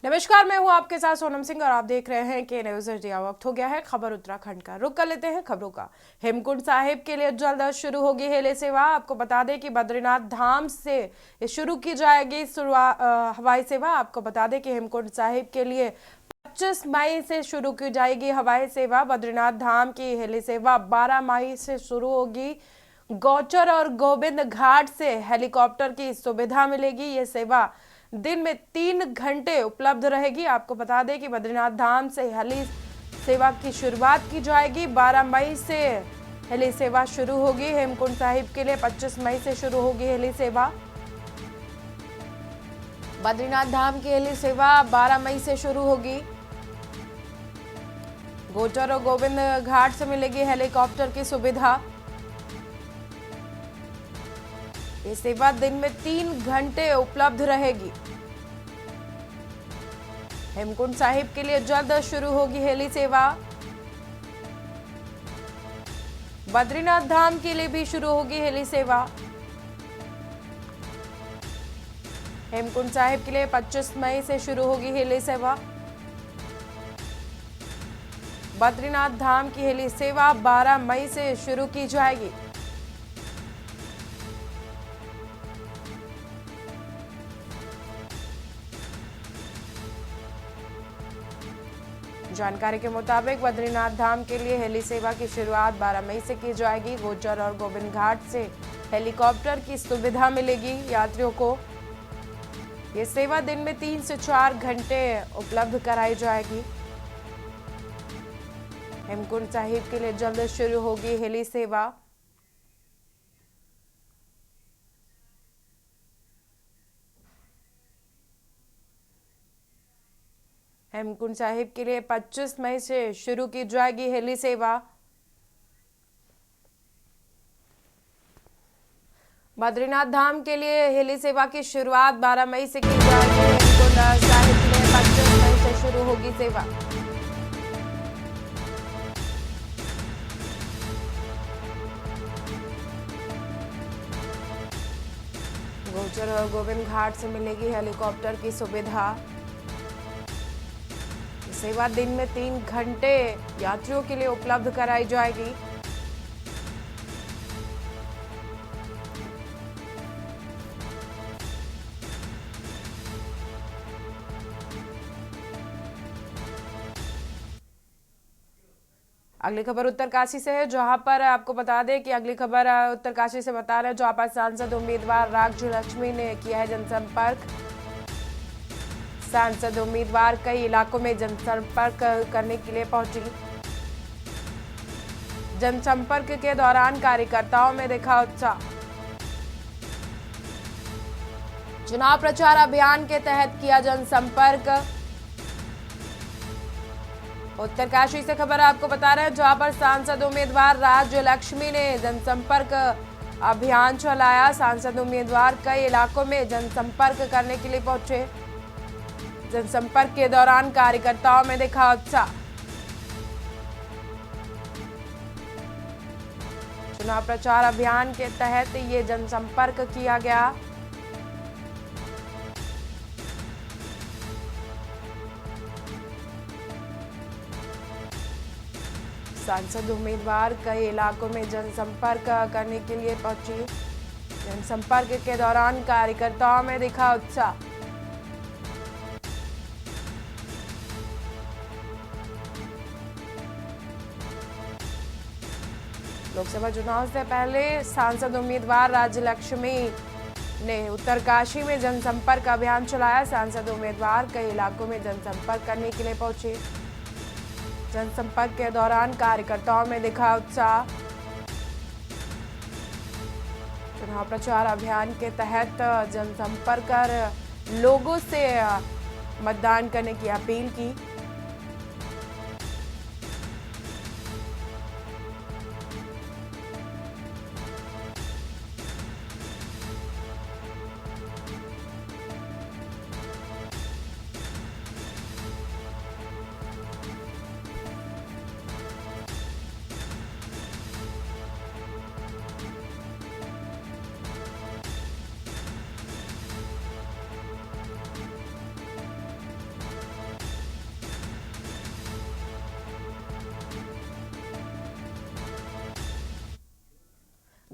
नमस्कार, मैं हूं आपके साथ सोनम सिंह और आप देख रहे हैं के न्यूज इंडिया। वक्त हो गया है खबर उत्तराखंड का। रुक कर लेते हैं खबरों का। हेमकुंड साहिब के लिए जल्द शुरू होगी हेली सेवा। आपको बता दें कि बद्रीनाथ धाम से शुरू की जाएगी हवाई सेवा। आपको बता दें कि हेमकुंड साहिब के लिए 25 मई से शुरू की जाएगी हवाई सेवा। बद्रीनाथ धाम की हेली सेवा 12 मई से शुरू होगी। गौचर और गोविंद घाट से हेलीकॉप्टर की सुविधा मिलेगी। ये सेवा दिन में 3 घंटे उपलब्ध रहेगी। आपको बता दें कि बद्रीनाथ धाम से हेली सेवा की शुरुआत की जाएगी। 12 मई से हेली सेवा शुरू होगी। हेमकुंड साहिब के लिए 25 मई से शुरू होगी हेली सेवा। बद्रीनाथ धाम की हेली सेवा 12 मई से शुरू होगी। गोचर और गोविंद घाट से मिलेगी हेलीकॉप्टर की सुविधा। ये सेवा दिन में 3 घंटे उपलब्ध रहेगी। हेमकुंड साहिब के लिए जल्द शुरू होगी हेली सेवा। बद्रीनाथ धाम के लिए भी शुरू होगी हेली सेवा। हेमकुंड साहिब के लिए 25 मई से शुरू होगी हेली सेवा। बद्रीनाथ धाम की हेली सेवा 12 मई से शुरू की जाएगी। जानकारी के मुताबिक बद्रीनाथ धाम के लिए हेली सेवा की शुरुआत 12 मई से की जाएगी। गोचर और गोविंद घाट से हेलीकॉप्टर की सुविधा मिलेगी यात्रियों को। ये सेवा दिन में 3 से 4 घंटे उपलब्ध कराई जाएगी। हेमकुंड साहिब के लिए जल्द शुरू होगी हेली सेवा। हेमकुंड साहिब के लिए 25 मई से शुरू की जाएगी हेली सेवा। बद्रीनाथ धाम के लिए हेली सेवा की शुरुआत 12 मई से की जाएगी। हेमकुंड साहिब के लिए 25 मई से शुरू होगी सेवा। गोचर और गोविंद घाट से मिलेगी हेलीकॉप्टर की सुविधा। सेवा दिन में 3 घंटे यात्रियों के लिए उपलब्ध कराई जाएगी। अगली खबर उत्तरकाशी से है, जहां पर आपको बता दें कि अगली खबर उत्तरकाशी से बता रहे हैं, जहां पर सांसद उम्मीदवार राज्यलक्ष्मी ने किया है जनसंपर्क। सांसद उम्मीदवार कई इलाकों में जनसंपर्क करने के लिए पहुंची। जनसंपर्क के दौरान कार्यकर्ताओं में देखा उत्साह। चुनाव प्रचार अभियान के तहत किया जनसंपर्क। उत्तरकाशी से खबर आपको बता रहे हैं, जहां पर सांसद उम्मीदवार राज्यलक्ष्मी ने जनसंपर्क अभियान चलाया। सांसद उम्मीदवार कई इलाकों में जनसंपर्क करने के लिए पहुंचे। जनसंपर्क के दौरान कार्यकर्ताओं में देखा उत्साह। चुनाव प्रचार अभियान के तहत ये जनसंपर्क किया गया। सांसद उम्मीदवार कई इलाकों में जनसंपर्क करने के लिए पहुंची। जनसंपर्क के दौरान कार्यकर्ताओं में दिखा उत्साह। लोकसभा चुनाव से पहले सांसद उम्मीदवार राज्यलक्ष्मी ने उत्तरकाशी में जनसंपर्क अभियान चलाया। सांसद उम्मीदवार कई इलाकों में जनसंपर्क करने के लिए पहुंचे। जनसंपर्क के दौरान कार्यकर्ताओं में दिखा उत्साह। चुनाव प्रचार अभियान के तहत जनसंपर्क कर लोगों से मतदान करने की अपील की।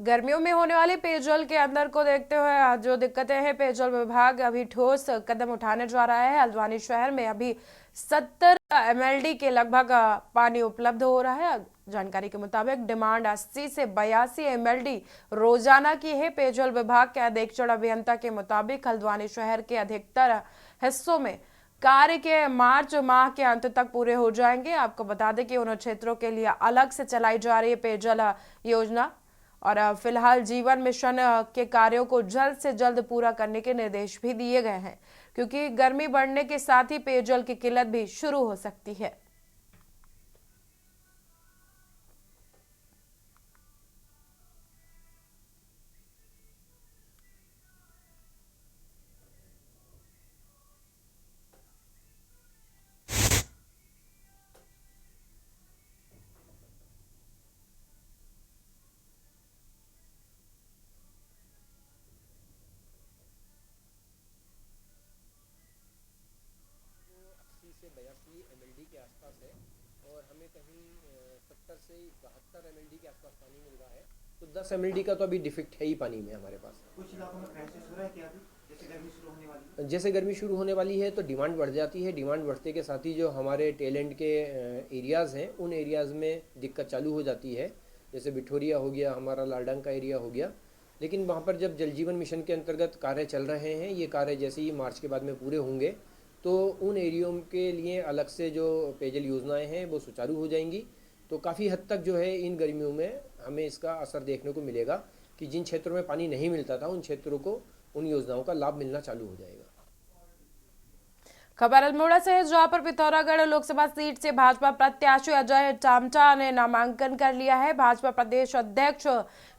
गर्मियों में होने वाले पेयजल के अंदर को देखते हुए जो दिक्कतें हैं, पेयजल विभाग अभी ठोस कदम उठाने जा रहा है। हल्द्वानी शहर में अभी 70 एमएलडी के लगभग पानी उपलब्ध हो रहा है। जानकारी के मुताबिक डिमांड 80 से 82 एमएलडी रोजाना की है। पेयजल विभाग के अधीक्षण अभियंता के मुताबिक हल्द्वानी शहर के अधिकतर हिस्सों में कार्य के मार्च माह के अंत तक पूरे हो जाएंगे। आपको बता दें कि उन क्षेत्रों के लिए अलग से चलाई जा रही है पेयजल योजना और फिलहाल जीवन मिशन के कार्यों को जल्द से जल्द पूरा करने के निर्देश भी दिए गए हैं, क्योंकि गर्मी बढ़ने के साथ ही पेयजल की किल्लत भी शुरू हो सकती है। से 82 एमएलडी के आसपास है और हमें कहीं 70 से 72 एमएलडी के आसपास पानी मिल रहा है। तो 10 एमएलडी का तो अभी डिफेक्ट है ही पानी में हमारे पास। कुछ इलाकों में क्राइसिस हो रहा है क्या अभी, जैसे गर्मी शुरू होने वाली है? जैसे गर्मी शुरू होने वाली है तो डिमांड बढ़ जाती है। डिमांड बढ़ते के साथ ही जो हमारे टेलेंट के एरियाज़ हैं उन एरियाज़ में दिक्कत चालू हो जाती है। जैसे बिठोरिया हो गया, हमारा लालडंग का एरिया हो गया। लेकिन वहाँ पर जब जल जीवन मिशन के अंतर्गत कार्य चल रहे हैं, ये कार्य जैसे ही मार्च के बाद में पूरे होंगे तो उन एरियो के लिए अलग से जो पेयजल योजनाएं हैं वो सुचारू हो जाएंगी। तो काफ़ी हद तक जो है इन गर्मियों में हमें इसका असर देखने को मिलेगा कि जिन क्षेत्रों में पानी नहीं मिलता था उन क्षेत्रों को उन योजनाओं का लाभ मिलना चालू हो जाएगा। खबर अल्मोड़ा से है, जहां पर पिथौरागढ़ लोकसभा सीट से भाजपा प्रत्याशी अजय टामटा ने नामांकन कर लिया है। भाजपा प्रदेश अध्यक्ष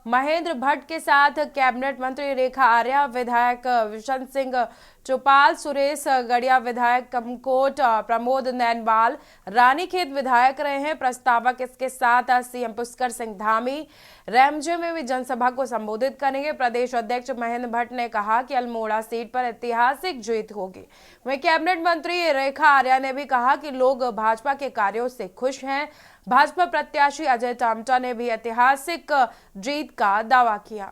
महेंद्र भट्ट के साथ कैबिनेट मंत्री रेखा आर्या, विधायक विशन सिंह चौपाल, सुरेश गड़िया विधायक कमकोट, प्रमोद नैनवाल रानीखेत विधायक रहे हैं प्रस्तावक। इसके साथ सीएम पुष्कर सिंह धामी रैमजे में भी जनसभा को संबोधित करेंगे। प्रदेश अध्यक्ष महेंद्र भट्ट ने कहा कि अल्मोड़ा सीट पर ऐतिहासिक जीत होगी। वहीं कैबिनेट मंत्री रेखा आर्या ने भी कहा कि लोग भाजपा के कार्यों से खुश हैं। भाजपा प्रत्याशी अजय टामटा ने भी ऐतिहासिक जीत का दावा किया।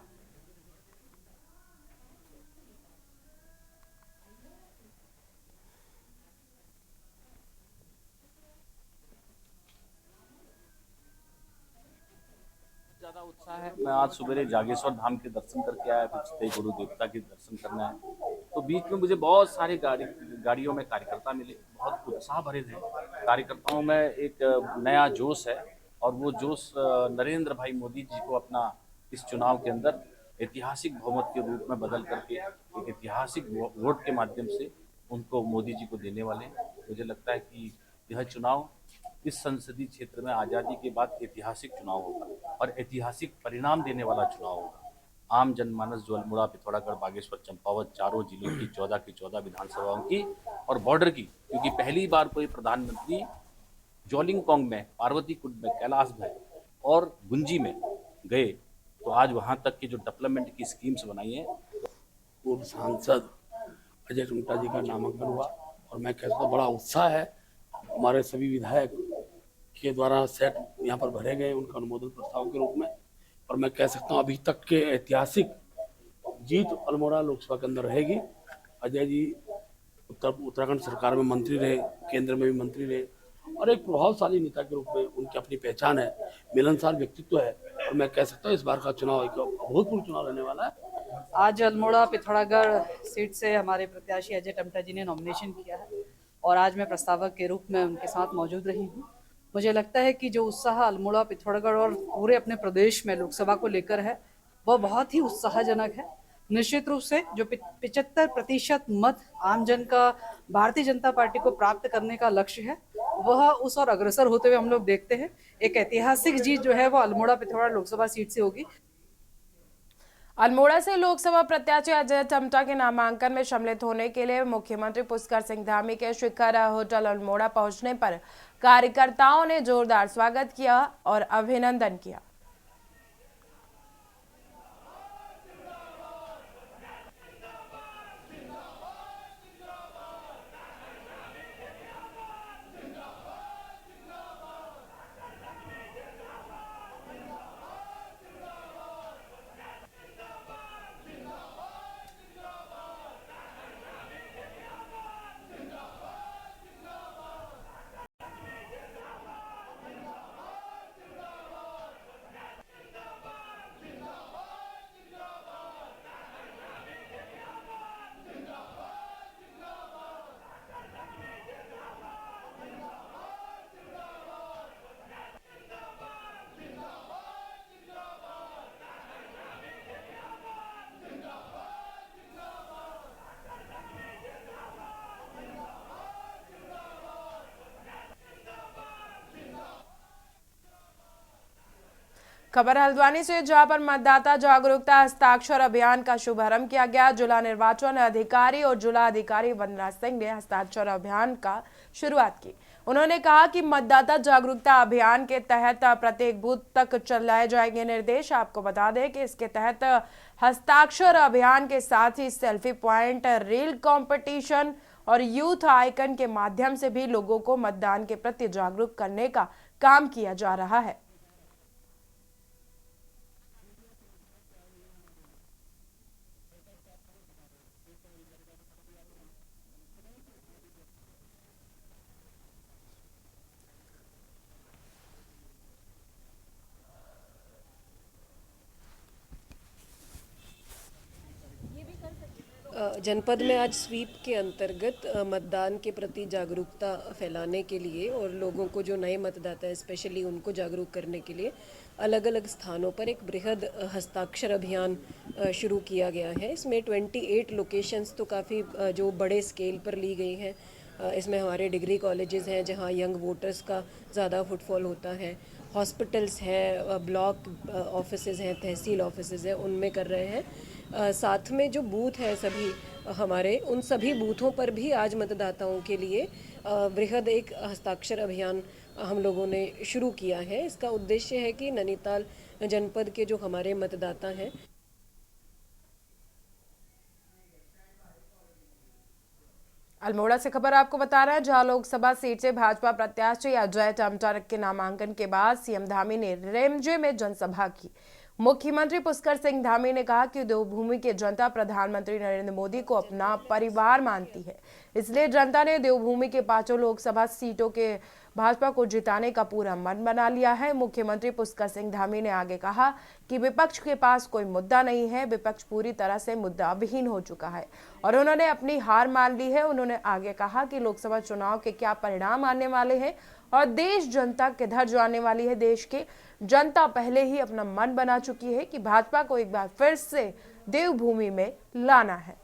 ज्यादा उत्साह है। मैं आज सुबह जागेश्वर धाम के दर्शन करके आया, फिर गुरु देवता के दर्शन करना है। तो बीच में मुझे बहुत सारी गाड़ियों में कार्यकर्ता मिले, बहुत उत्साह भरे थे। कार्यकर्ताओं में एक नया जोश है और वो जोश नरेंद्र भाई मोदी जी को अपना इस चुनाव के अंदर ऐतिहासिक बहुमत के रूप में बदल करके एक ऐतिहासिक वोट के माध्यम से उनको मोदी जी को देने वाले हैं। मुझे लगता है कि यह चुनाव इस संसदीय क्षेत्र में आज़ादी के बाद ऐतिहासिक चुनाव होगा और ऐतिहासिक परिणाम देने वाला चुनाव होगा। आम जनमानस जो अल्मोड़ा, पिथौरागढ़, बागेश्वर, चंपावत चारों जिलों की 14 विधानसभाओं की और बॉर्डर की, क्योंकि पहली बार कोई प्रधानमंत्री जोलिंगपोंग में, पार्वती कुंड में, कैलाश में और गुंजी में गए, तो आज वहाँ तक की जो डेवलपमेंट की स्कीम्स बनाई हैं। पूर्व सांसद अजय टामटा जी का नामांकन हुआ और मैं कहता हूँ बड़ा उत्साह है। हमारे सभी विधायक के द्वारा सेट यहाँ पर भरे गए उनका अनुमोदन प्रस्ताव के रूप में, और मैं कह सकता हूँ अभी तक के ऐतिहासिक जीत अल्मोड़ा लोकसभा के अंदर रहेगी। अजय जी उत्तराखंड सरकार में मंत्री रहे, केंद्र में भी मंत्री रहे और एक प्रभावशाली नेता के रूप में उनकी अपनी पहचान है, मिलनसार व्यक्तित्व है, और मैं कह सकता हूँ इस बार का चुनाव एक अभूतपूर्व चुनाव रहने वाला है। आज अल्मोड़ा पिथौरागढ़ सीट से हमारे प्रत्याशी अजय टामटा जी ने नॉमिनेशन किया है और आज मैं प्रस्तावक के रूप में उनके साथ मौजूद रही हूँ। मुझे लगता है कि जो उत्साह अल्मोड़ा, पिथौरागढ़ और पूरे अपने प्रदेश में लोकसभा को लेकर है वह बहुत ही उत्साहजनक है। निश्चित रूप से जो 75% मत आमजन का भारतीय जनता पार्टी को प्राप्त करने का लक्ष्य है वह उस और अग्रसर होते हुए हम लोग देखते हैं। एक ऐतिहासिक जीत जो है वो अल्मोड़ा पिथौरागढ़ लोकसभा सीट से होगी। अल्मोड़ा से लोकसभा प्रत्याशी अजय टामटा के नामांकन में सम्मिलित होने के लिए मुख्यमंत्री पुष्कर सिंह धामी के शिखर होटल अल्मोड़ा पहुंचने पर कार्यकर्ताओं ने जोरदार स्वागत किया और अभिनंदन किया। खबर हल्द्वानी से, जहां पर मतदाता जागरूकता हस्ताक्षर अभियान का शुभारंभ किया गया। जिला निर्वाचन अधिकारी और जिला अधिकारी वंदना सिंह ने हस्ताक्षर अभियान का शुरुआत की। उन्होंने कहा कि मतदाता जागरूकता अभियान के तहत प्रत्येक बूथ तक चलाए जाएंगे निर्देश। आपको बता दें कि इसके तहत हस्ताक्षर अभियान के साथ ही सेल्फी पॉइंट, रील कंपटीशन और यूथ आइकन के माध्यम से भी लोगों को मतदान के प्रति जागरूक करने का काम किया जा रहा है। जनपद में आज स्वीप के अंतर्गत मतदान के प्रति जागरूकता फैलाने के लिए और लोगों को जो नए मतदाता है स्पेशली उनको जागरूक करने के लिए अलग अलग स्थानों पर एक बृहद हस्ताक्षर अभियान शुरू किया गया है। इसमें 28 लोकेशंस तो काफ़ी जो बड़े स्केल पर ली गई हैं। इसमें हमारे डिग्री कॉलेजेस हैं जहां यंग वोटर्स का ज़्यादा फुटफॉल होता है, हॉस्पिटल्स हैं, ब्लॉक ऑफिसेज हैं, तहसील ऑफिसेज हैं, उनमें कर रहे हैं। साथ में जो बूथ है सभी हमारे, उन सभी बूथों पर भी आज मतदाताओं के लिए बृहद एक हस्ताक्षर अभियान हम लोगों ने शुरू किया है। इसका उद्देश्य है कि नैनीताल जनपद के जो हमारे मतदाता हैं, अल्मोड़ा से खबर आपको बता रहे हैं, जहां लोकसभा सीट से भाजपा प्रत्याशी अजय टमटा के नामांकन के बाद सीएम धामी ने रेमजे में जनसभा की। मुख्यमंत्री पुष्कर सिंह धामी ने कहा कि देवभूमि की जनता प्रधानमंत्री नरेंद्र मोदी को अपना परिवार मानती है, इसलिए जनता ने देवभूमि के 5 लोकसभा सीटों के भाजपा को जिताने का पूरा मन बना लिया है। मुख्यमंत्री पुष्कर सिंह धामी ने आगे कहा कि विपक्ष के पास कोई मुद्दा नहीं है, विपक्ष पूरी तरह से मुद्दा विहीन हो चुका है और उन्होंने अपनी हार मान ली है। उन्होंने आगे कहा कि लोकसभा चुनाव के क्या परिणाम आने वाले हैं और देश जनता किधर जाने वाली है। देश की जनता पहले ही अपना मन बना चुकी है कि भाजपा को एक बार फिर से देवभूमि में लाना है।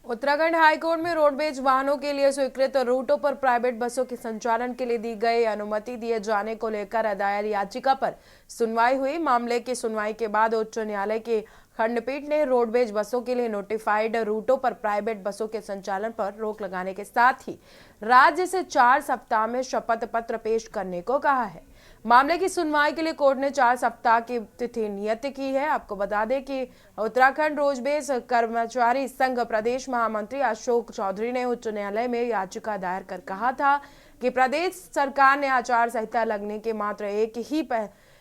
उत्तराखंड हाईकोर्ट में रोडवेज वाहनों के लिए स्वीकृत रूटों पर प्राइवेट बसों के संचालन के लिए दी गई अनुमति दिए जाने को लेकर दायर याचिका पर सुनवाई हुई। मामले की सुनवाई के बाद उच्च न्यायालय की खंडपीठ ने रोडवेज बसों के लिए नोटिफाइड रूटों पर प्राइवेट बसों के संचालन पर रोक लगाने के साथ ही राज्य से 4 सप्ताह में शपथ पत्र पेश करने को कहा है। मामले की सुनवाई के लिए कोर्ट ने 4 सप्ताह की तिथि नियत की है। आपको बता दें कि उत्तराखंड रोडवेज कर्मचारी संघ प्रदेश महामंत्री अशोक चौधरी ने उच्च न्यायालय में याचिका दायर कर कहा था कि प्रदेश सरकार ने आचार संहिता लगने के मात्र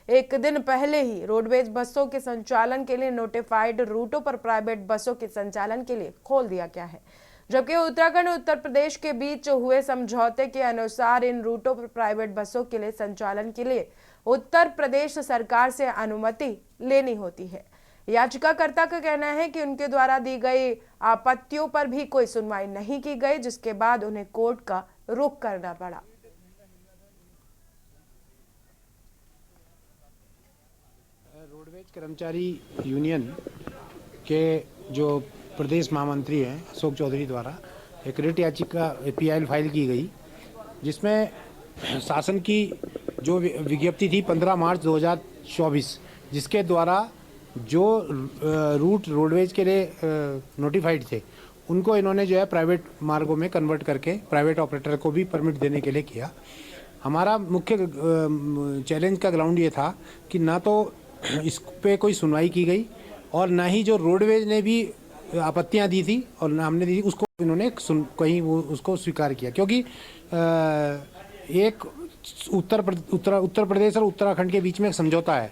एक दिन पहले ही रोडवेज बसों के संचालन के लिए नोटिफाइड रूटों पर प्राइवेट बसों के संचालन के लिए खोल दिया गया है, जबकि उत्तराखंड और उत्तर प्रदेश के बीच हुए समझौते के अनुसार इन रूटों पर प्राइवेट बसों के लिए संचालन के लिए उत्तर प्रदेश सरकार से अनुमति लेनी होती है। याचिकाकर्ता का कहना है कि उनके द्वारा दी गई आपत्तियों पर भी कोई सुनवाई नहीं की गई, जिसके बाद उन्हें कोर्ट का रुख करना पड़ा। रोडवेज कर्मचारी यूनियन के जो प्रदेश महामंत्री हैं अशोक चौधरी द्वारा एक रिट याचिका PIL फाइल की गई, जिसमें शासन की जो विज्ञप्ति थी 15 मार्च 2024, जिसके द्वारा जो रूट रोडवेज के लिए नोटिफाइड थे उनको इन्होंने जो है प्राइवेट मार्गों में कन्वर्ट करके प्राइवेट ऑपरेटर को भी परमिट देने के लिए किया। हमारा मुख्य चैलेंज का ग्राउंड ये था कि ना तो इस पे कोई सुनवाई की गई और ना ही जो रोडवेज ने भी आपत्तियां दी थी और ना हमने दी उसको इन्होंने कहीं वो उसको स्वीकार किया, क्योंकि एक उत्तर प्रदेश और उत्तराखंड के बीच में एक समझौता है।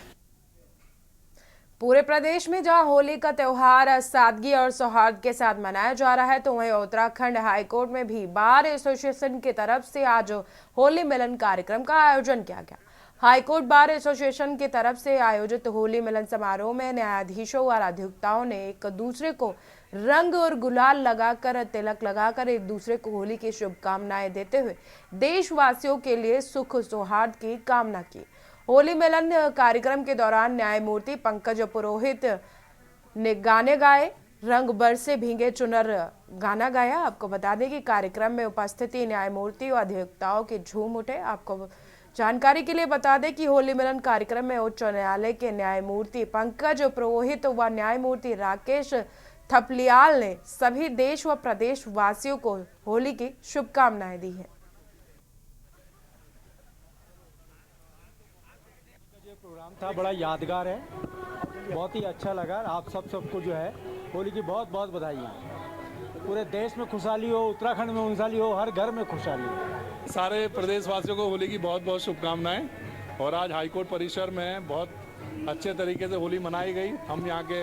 पूरे प्रदेश में जहां होली का त्योहार सादगी और सौहार्द के साथ मनाया जा रहा है, तो वहीं उत्तराखंड हाईकोर्ट में भी बार एसोसिएशन की तरफ से आज होली मिलन कार्यक्रम का आयोजन किया गया। हाईकोर्ट बार एसोसिएशन की तरफ से आयोजित होली मिलन समारोह में न्यायाधीशों और अधिवक्ताओं ने एक दूसरे को रंग और गुलाल लगाकर तिलक लगाकर एक दूसरे को होली की शुभकामनाएं देते हुए देशवासियों के लिए सुख सौहार्द की कामना की। होली मिलन कार्यक्रम के दौरान न्यायमूर्ति पंकज पुरोहित ने गाने गाए, रंग बरसे भीगे चुनर गाना गाया। आपको बता दें कि कार्यक्रम में उपस्थिति न्यायमूर्ति और अधिवक्ताओं के झूम उठे। आपको जानकारी के लिए बता दें कि होली मिलन कार्यक्रम में उच्च न्यायालय के न्यायमूर्ति पंकज पुरोहित व न्यायमूर्ति राकेश थपलियाल ने सभी देश व प्रदेश वासियों को होली की शुभकामनाएं दी है। प्रोग्राम था बड़ा यादगार है, बहुत ही अच्छा लगा। आप सबको जो है होली की बहुत बहुत बधाइयाँ। पूरे देश में खुशहाली हो, उत्तराखंड में खुशहाली हो, हर घर में खुशहाली हो। सारे प्रदेशवासियों को होली की बहुत बहुत शुभकामनाएं। और आज हाईकोर्ट परिसर में बहुत अच्छे तरीके से होली मनाई गई। हम यहाँ के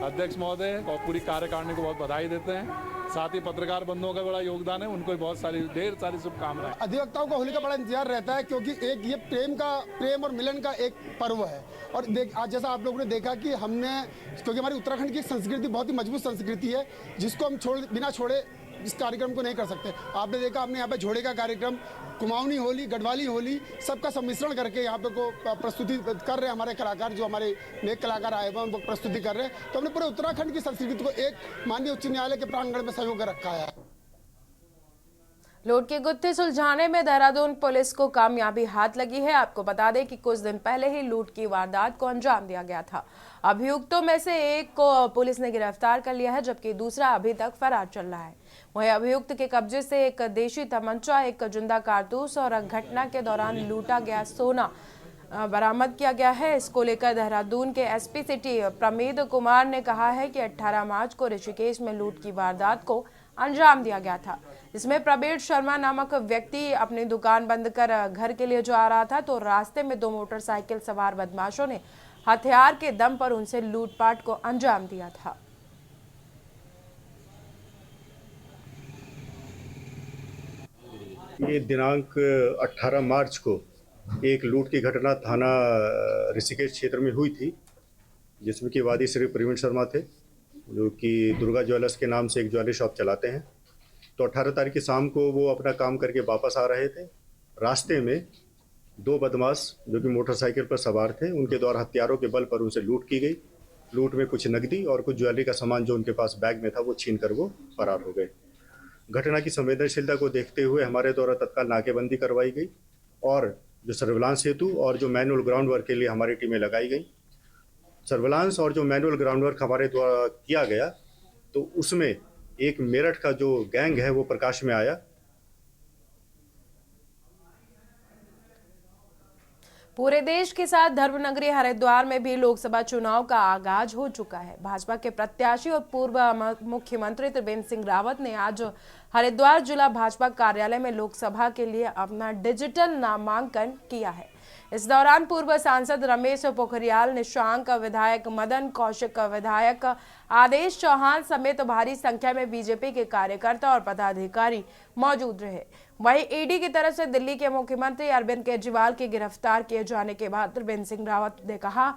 अध्यक्ष महोदय और पूरी कार्यकारिणी को बहुत बधाई देते हैं। साथ ही पत्रकार बंधुओं का बड़ा योगदान है, उनको बहुत सारी ढेर सारी शुभकामनाएं। अधिवक्ताओं को होली का बड़ा इंतजार रहता है, क्योंकि एक ये प्रेम और मिलन का एक पर्व है। और आज जैसा आप लोगों ने देखा कि हमने, क्योंकि हमारी उत्तराखंड की संस्कृति बहुत ही मजबूत संस्कृति है, जिसको हम बिना छोड़े इस कार्यक्रम को नहीं कर सकते। आपने देखा, हमने यहाँ पे झोड़े का कार्यक्रम, कुमाऊनी होली, गढ़वाली होली, सबका सम्मिश्रण करके यहाँ पे को प्रस्तुति कर रहे हैं हमारे कलाकार, जो हमारे नेक कलाकार आए हुए हैं वो प्रस्तुति कर रहे हैं। तो हमने पूरे उत्तराखंड की संस्कृति को एक माननीय उच्च न्यायालय के प्रांगण में संजो कर रखा है। लूट की गुत्थी सुलझाने में देहरादून पुलिस को कामयाबी हाथ लगी है। आपको बता दें कि कुछ दिन पहले ही लूट की वारदात को अंजाम दिया गया था। अभियुक्तों में से एक को पुलिस ने गिरफ्तार कर लिया है, जबकि दूसरा अभी तक फरार चल रहा है। वहीं अभियुक्त के कब्जे से एक देशी तमंचा, एक जिंदा कारतूस और घटना के दौरान लूटा गया सोना बरामद किया गया है। इसको लेकर देहरादून के एसपी सिटी प्रमीद कुमार ने कहा है कि 18 मार्च को ऋषिकेश में लूट की वारदात को अंजाम दिया गया था। इसमें प्रबीर शर्मा नामक व्यक्ति अपनी दुकान बंद कर घर के लिए जा रहा था, तो रास्ते में 2 मोटरसाइकिल सवार बदमाशों ने हथियार के दम पर उनसे लूटपाट को अंजाम दिया था। ये दिनांक 18 मार्च को एक लूट की घटना थाना ऋषिकेश क्षेत्र में हुई थी, जिसमें कि वादी श्री प्रवीण शर्मा थे, जो कि दुर्गा ज्वेलर्स के नाम से एक ज्वेलरी शॉप चलाते हैं। तो 18 तारीख की शाम को वो अपना काम करके वापस आ रहे थे। रास्ते में 2 बदमाश जो कि मोटरसाइकिल पर सवार थे, उनके द्वारा हथियारों के बल पर उनसे लूट की गई। लूट में कुछ नकदी और कुछ ज्वेलरी का सामान जो उनके पास बैग में था वो छीन कर वो फरार हो गए। घटना की संवेदनशीलता को देखते हुए हमारे द्वारा तत्काल नाकेबंदी करवाई गई और जो सर्विलांस हेतु और जो मैनुअल ग्राउंड वर्क के लिए हमारी टीमें लगाई गई। सर्विलांस और जो मैनुअल ग्राउंड वर्क हमारे द्वारा किया गया, तो उसमें एक मेरठ का जो गैंग है वो प्रकाश में आया। पूरे देश के साथ धर्मनगरी हरिद्वार में भी लोकसभा चुनाव का आगाज हो चुका है। भाजपा के प्रत्याशी और पूर्व मुख्यमंत्री त्रिवेंद्र सिंह रावत ने आज हरिद्वार जिला भाजपा कार्यालय में लोकसभा के लिए अपना डिजिटल नामांकन किया है। इस दौरान पूर्व सांसद रमेश पोखरियाल निशांक, विधायक मदन कौशिक, विधायक आदेश चौहान समेत भारी संख्या में बीजेपी के कार्यकर्ता और पदाधिकारी मौजूद रहे। वहीं ईडी की तरफ से दिल्ली के मुख्यमंत्री अरविंद केजरीवाल के गिरफ्तार किए जाने के बाद त्रिवेंद्र सिंह रावत ने कहा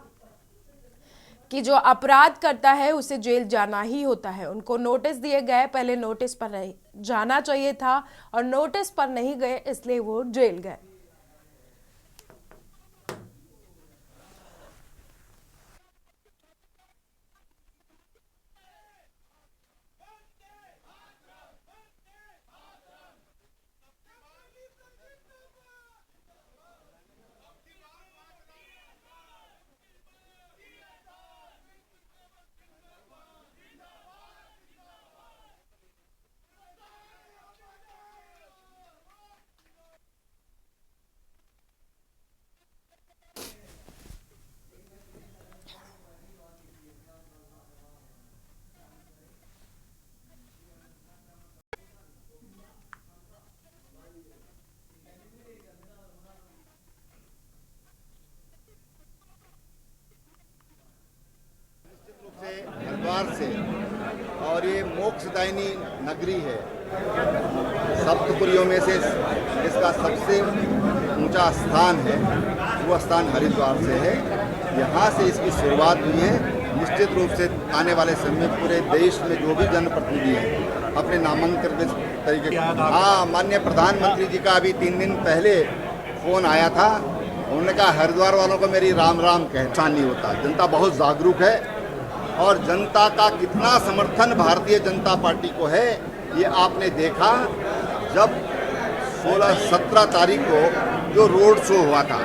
कि जो अपराध करता है उसे जेल जाना ही होता है। उनको नोटिस दिए गए, पहले नोटिस पर नहीं जाना चाहिए था और नोटिस पर नहीं गए, इसलिए वो जेल गए। हरिद्वार से, और ये मोक्षदायिनी नगरी है। सप्तपुरियों में से इसका सबसे ऊंचा स्थान है, वो स्थान हरिद्वार से है। यहाँ से इसकी शुरुआत हुई है। निश्चित रूप से आने वाले समय में पूरे देश में जो भी जनप्रतिनिधि हैं अपने नामांकन के तरीके, हाँ, माननीय प्रधानमंत्री जी का अभी 3 दिन पहले फ़ोन आया था। उन्होंने कहा हरिद्वार वालों को मेरी राम राम कहना नहीं होता। जनता बहुत जागरूक है और जनता का कितना समर्थन भारतीय जनता पार्टी को है ये आपने देखा जब 16-17 तारीख को जो रोड शो हुआ था।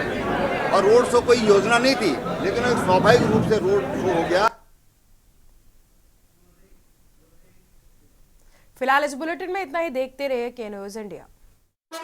और रोड शो कोई योजना नहीं थी, लेकिन एक स्वाभाविक रूप से रोड शो हो गया। फिलहाल इस बुलेटिन में इतना ही। देखते रहिए के न्यूज़ इंडिया।